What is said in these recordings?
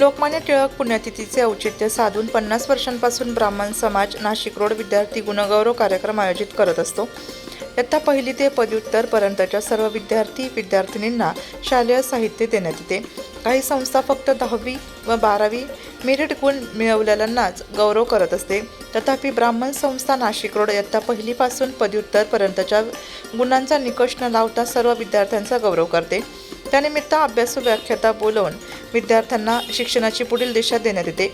लोकमान्य टिळक पुण्यतिथीचे औचित्य साधून 50 वर्षांपासून ब्राह्मण समाज नाशिक रोड विद्यार्थी गुणगौरव कार्यक्रम आयोजित करत असतो। इयत्ता पहिली ते पदव्युत्तर पर्यंतच्या सर्व विद्यार्थिनींना शालेय साहित्य देण्यात येते। काही संस्था फक्त 10वी व 12वी मेरिट गुण मिळवलेल्यांनाच गौरव करत असते। तथापि ब्राह्मण संस्था नाशिक रोड इयत्ता पहिलीपासून पदव्युत्तर पर्यंतच्या गुणांचा निकष न लावता सर्व विद्यार्थ्यांचा गौरव करते। त्यानिमित्त अभ्यासू व्याख्याता बोलवून विद्यार्थ्यांना शिक्षणाची पुढील दिशा देण्यात येते।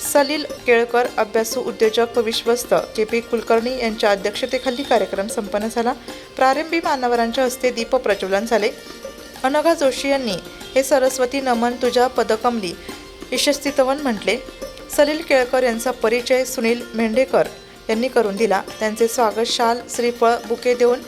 सलील केळकर अभ्यासू उद्योजक व विश्वस्त के.पी. कुलकर्णी यांच्या अध्यक्षतेखाली कार्यक्रम संपन्न झाला। प्रारंभी मान्यवरांच्या हस्ते दीप प्रज्वलन झाले। अनघा जोशी यांनी हे सरस्वती नमन तुझ्या पदकमली यशस्तित्वन म्हटले। सलील केळकर यांचा परिचय सुनील मेंढेकर यांनी करून दिला। त्यांचे स्वागत शाल श्रीफळ बुके देऊन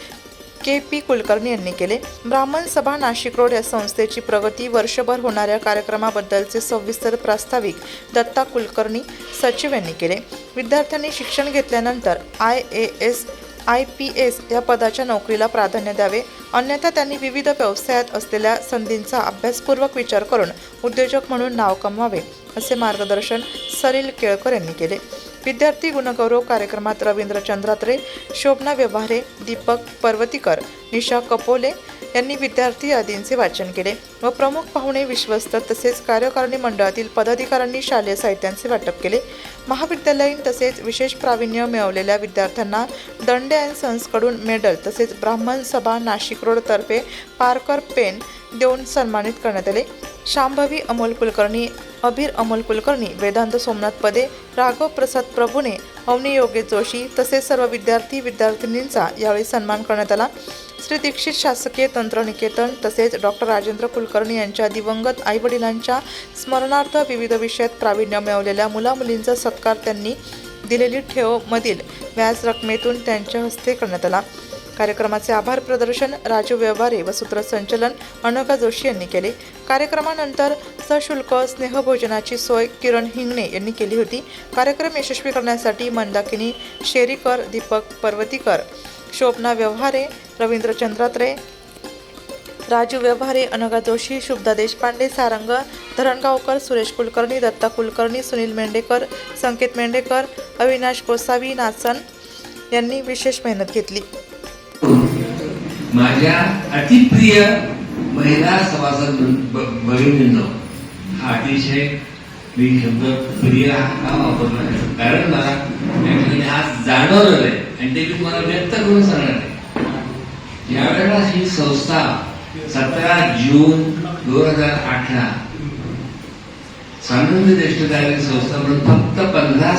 के.पी. कुलकर्णी यांनी केले। ब्राह्मण सभा नाशिक रोड या संस्थेची प्रगती वर्षभर होणाऱ्या कार्यक्रमाबद्दलचे सविस्तर प्रास्ताविक दत्ता कुलकर्णी सचिव यांनी केले। विद्यार्थ्यांनी शिक्षण घेतल्यानंतर IAS IPS या पदाच्या नोकरीला प्राधान्य द्यावे, अन्यथा त्यांनी विविध व्यवसायात असलेल्या संधींचा अभ्यासपूर्वक विचार करून उद्योजक म्हणून नाव कमवावे, असे मार्गदर्शन सलील केळकर यांनी केले। विद्यार्थी गुणगौरव कार्यक्रमात रवींद्र चंद्रात्रे, शोभना व्यवहारे, दीपक पर्वतीकर, निशा कपोले यांनी विद्यार्थी यादींचे वाचन केले व प्रमुख पाहुणे विश्वस्त तसेच कार्यकारिणी मंडळातील पदाधिकाऱ्यांनी शालेय साहित्यांचे वाटप केले। महाविद्यालयीन तसेच विशेष प्रावीण्य मिळवलेल्या विद्यार्थ्यांना दंडे अँड सन्सकडून मेडल तसेच ब्राह्मण सभा नाशिक रोड तर्फे पारकर पेन देऊन सन्मानित करण्यात आले। शांभवी अमोल कुलकर्णी, अभिर अमोल कुलकर्णी, वेदांत सोमनाथ पदे, राघव प्रसाद प्रभुने, अवनी योगेश जोशी तसेच सर्व विद्यार्थिनींचा यावेळी सन्मान करण्यात आला। श्री दीक्षित शासकीय तंत्रनिकेतन तसेच डॉक्टर राजेंद्र कुलकर्णी यांच्या दिवंगत आईवडिलांच्या स्मरणार्थ विविध विषयात प्रावीण्य मिळवलेल्या मुलामुलींचा सत्कार त्यांनी दिलेली ठेवमधील व्याज रकमेतून त्यांच्या हस्ते करण्यात आला। कार्यक्रमाचे आभार प्रदर्शन राजू व्यवहारे व सूत्रसंचलन अनघा जोशी यांनी केले। कार्यक्रमानंतर सशुल्क स्नेहभोजनाची सोय किरण हिंगणे यांनी केली होती। कार्यक्रम यशस्वी करण्यासाठी मंदाकिनी शेरीकर, दीपक पर्वतीकर, शोभना व्यवहारे, रवींद्र चंद्रात्रे, राजू व्यवहारे, अनघा जोशी, शुभदा देशपांडे, सारंग धरणगावकर, सुरेश कुलकर्णी, दत्ता कुलकर्णी, सुनील मेंढेकर, संकेत मेंढेकर, अविनाश गोसावी, नाचन यांनी विशेष मेहनत घेतली। माझ्या अतिप्रिय महिला सभासद भगिनींनो, हा अतिशय मी शब्द प्रिय हा वापरला कारण मला आज जाणवलं आहे आणि ते मी मला व्यक्त करून सांगणार आहे। यावेळेला ही संस्था 17 जून 2018 स्वानंद ज्येष्ठ कार्य संस्था म्हणून फक्त 15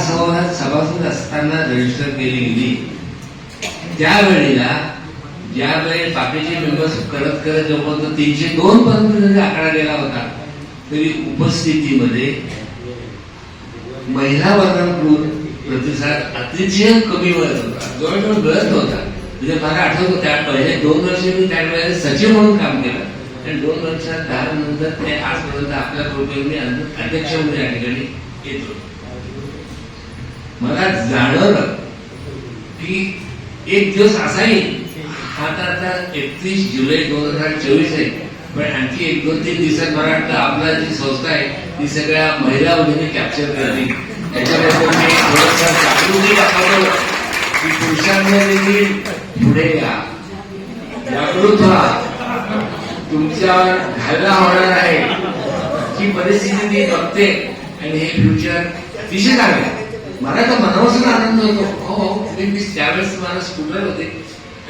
सभासद असताना रजिस्टर केली गेली। त्यावेळेला ज्यावेळी बाकीचे मेंबर्स करत करत जवळजवळ 302 पर्यंत जरी आकडा गेला होता तरी उपस्थितीमध्ये महिला वर्गाकडून प्रतिसाद अतिशय कमी वळत होता, जवळजवळ गळत होता। म्हणजे मला आठवतं त्या पहिले 2 वर्ष मी त्यावेळेला सचिव म्हणून काम केलं आणि 2 वर्षात 10 नंतर ते आजपर्यंत आपल्या प्रोग्रामने अध्यक्ष म्हणून या ठिकाणी येतो। मला जाणवलं की एक दिवस असा येईल, आता 31 जुलै 2024 आहे, पण आणखी 1-2-3 दिवसात मला वाटतं आपला जी संस्था आहे ती सगळ्या महिला वगैरे कॅप्चर करतील। त्याच्याबद्दल मी थोडंसं जागृती दाखवतो की पुरुषांना देखील पुढे या, जागृत व्हा, तुमच्यावर हल्ला होणार आहे ही परिस्थिती ती बघते आणि हे फ्युचर अतिशय चांगलं आहे। मला तर मनापासून आनंद होतो। हो, त्यावेळेस मला स्कूटर होते,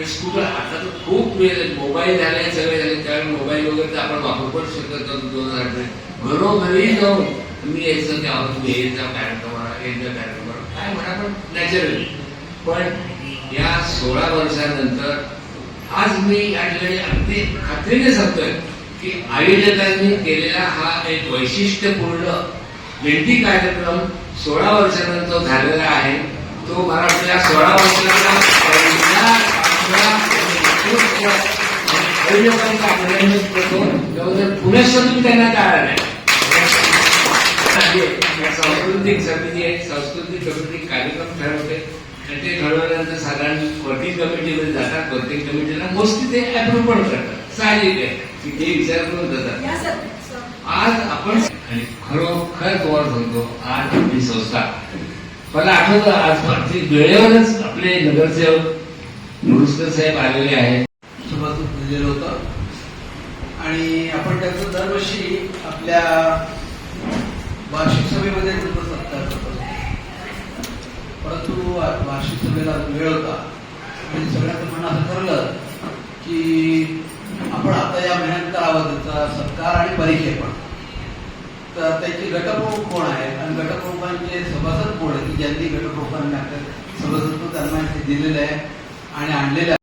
स्कूटर आता तर खूप वेळ मोबाईल झाले, सगळे झाले, त्यावेळी मोबाईल वगैरे आपण वापर करू शकत नव्हतो। 2008 घरोघरी जाऊन तुम्ही यायचं की तुम्ही यायचा कार्यक्रमाला काय म्हणा, पण नॅचरली। पण या 16 वर्षानंतर आज मी या ठिकाणी अगदी खात्रीने सांगतोय की आयोजकांनी केलेला हा एक वैशिष्ट्यपूर्ण भेटी कार्यक्रम 16 वर्षानंतर झालेला आहे। तो मला वाटतं 16 वर्षांना पुण्यात तुम्ही त्यांना टाळा नाही। सांस्कृतिक समिती आहे, सांस्कृतिक कमिटी कार्यक्रम ठरवते आणि ते ठरवल्यानंतर साधारण वर्किंग कमिटीमध्ये जातात। वर्किंग कमिटीला मोस्टली ते अप्रूव्ह पण करतात, साहजिक आहे की ते विचार करून जातात। आज आपण आणि खरोखर तुम्हाला सांगतो आज आपली संस्था मला आठवतं आज अगदी वेळेवरच आपले नगरसेवक नुरुस्कर साहेब आलेले आहेत. सभासद दिलेलं होतं आणि आपण त्याचं दरवर्षी आपल्या वार्षिक सभेमध्ये त्याचा सत्कार करतो. परंतु वार्षिक सभेला वेळ होता आणि सगळ्यांचं म्हणणं असं ठरलं की आपण आता या महिन्यात करावं त्याचा सत्कार आणि परिचय पण. तर त्याचे गटप्रमुख कोण आहेत आणि गटप्रमुखांचे सभासद कोण आहेत की ज्यांनी गटप्रमुखांनी आपल्या सभासदत्व त्यांना दिलेलं आहे आणि आणलेलं आहे.